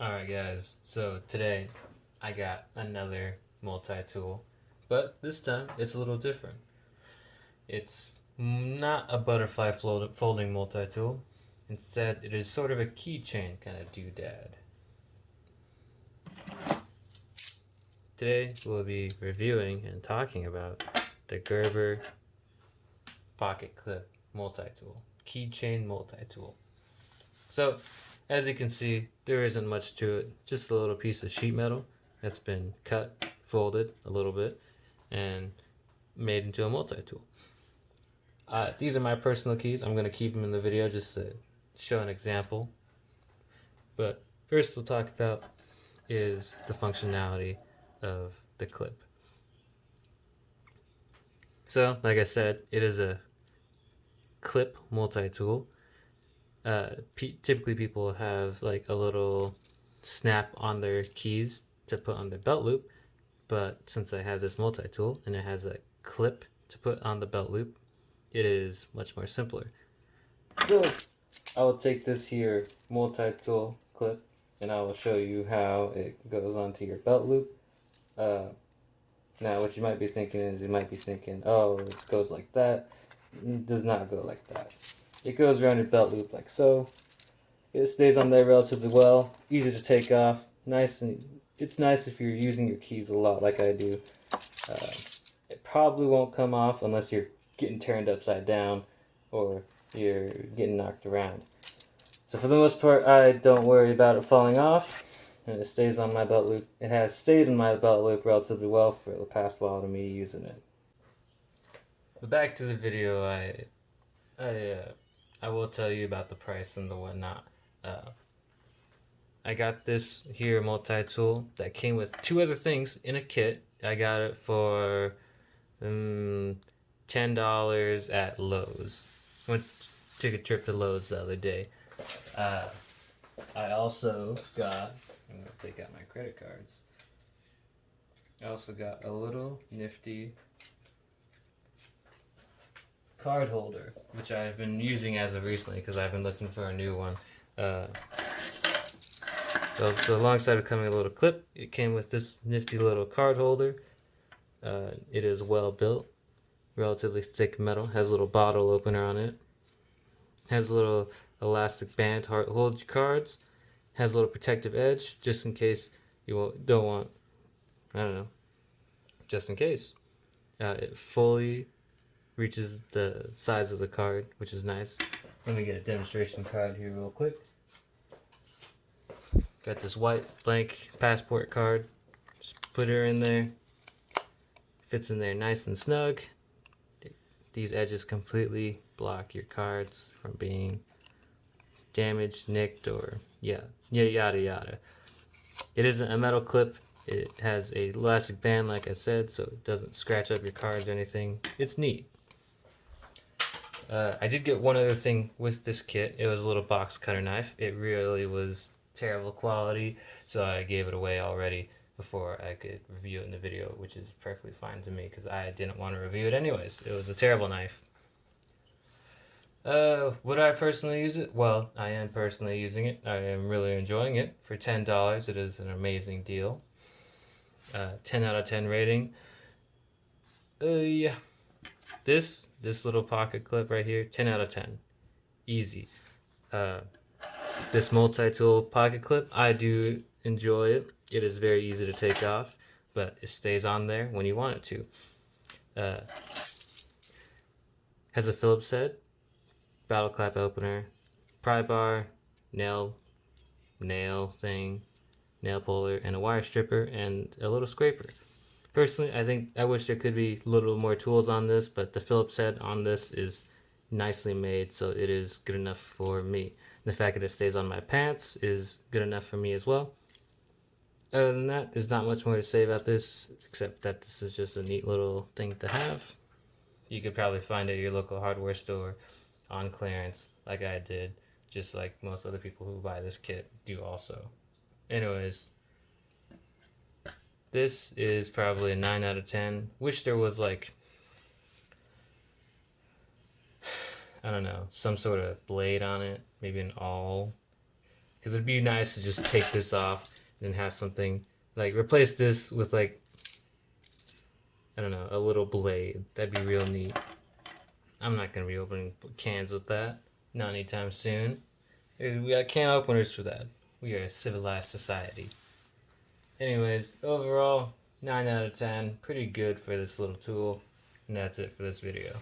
Alright guys, so today I got another multi-tool, but this time it's a little different. It's not a butterfly folding multi-tool. Instead, it is sort of a keychain kind of doodad. Today we'll be reviewing and talking about the Gerber pocket clip multi-tool, keychain multi-tool. So, as you can see, there isn't much to it, just a little piece of sheet metal that's been cut, folded a little bit, and made into a multi-tool. These are my personal keys. I'm going to keep them in the video just to show an example. But first we'll talk about is the functionality of the clip. So, like I said, it is a clip multi-tool. Typically people have like a little snap on their keys to put on their belt loop, but since I have this multi-tool and it has a clip to put on the belt loop, it is much more simpler. So I will take this here multi-tool clip and I will show you how it goes onto your belt loop. Now what you might be thinking is oh, it goes like that. It does not go like that. It goes around your belt loop like so. It stays on there relatively well, easy to take off, nice, and it's nice if you're using your keys a lot like I do. It probably won't come off unless you're getting turned upside down or you're getting knocked around. So for the most part, I don't worry about it falling off, and it stays on my belt loop. It has stayed in my belt loop relatively well for the past while of me using it. But back to the video, I will tell you about the price and the whatnot. I got this here multi-tool that came with two other things in a kit. I got it for $10 at Lowe's. Took a trip to Lowe's the other day. I also got, I'm going to take out my credit cards. I also got a little nifty card holder, which I've been using as of recently because I've been looking for a new one. So alongside of coming a little clip, it came with this nifty little card holder. It is well built, relatively thick metal, has a little bottle opener on it, has a little elastic band to hold your cards, has a little protective edge just in case you don't want, I don't know, just in case. It fully reaches the size of the card, which is nice. Let me get a demonstration card here real quick. Got this white blank passport card. Just put her in there. Fits in there nice and snug. These edges completely block your cards from being damaged, nicked, or yada yada. It isn't a metal clip. It has a elastic band, like I said, so it doesn't scratch up your cards or anything. It's neat. I did get one other thing with this kit. It was a little box cutter knife. It really was terrible quality, so I gave it away already before I could review it in the video, which is perfectly fine to me because I didn't want to review it anyways. It was a terrible knife. Would I personally use it? Well, I am personally using it. I am really enjoying it. For $10, it is an amazing deal. 10 out of 10 rating. Yeah. This little pocket clip right here, 10 out of 10. Easy. This multi-tool pocket clip, I do enjoy it. It is very easy to take off, but it stays on there when you want it to. Has a Phillips head, battle clap opener, pry bar, nail thing, nail puller, and a wire stripper, and a little scraper. Personally, I wish there could be a little more tools on this, but the Phillips head on this is nicely made, so it is good enough for me. The fact that it stays on my pants is good enough for me as well. Other than that, there's not much more to say about this, except that this is just a neat little thing to have. You could probably find it at your local hardware store on clearance, like I did, just like most other people who buy this kit do also. Anyways, this is probably a 9 out of 10. Wish there was like, I don't know, some sort of blade on it, maybe an awl. Because it'd be nice to just take this off and have something, like, replace this with, like, I don't know, a little blade. That'd be real neat. I'm not going to be opening cans with that. Not anytime soon. We got can openers for that. We are a civilized society. Anyways, overall, 9 out of 10. Pretty good for this little tool. And that's it for this video.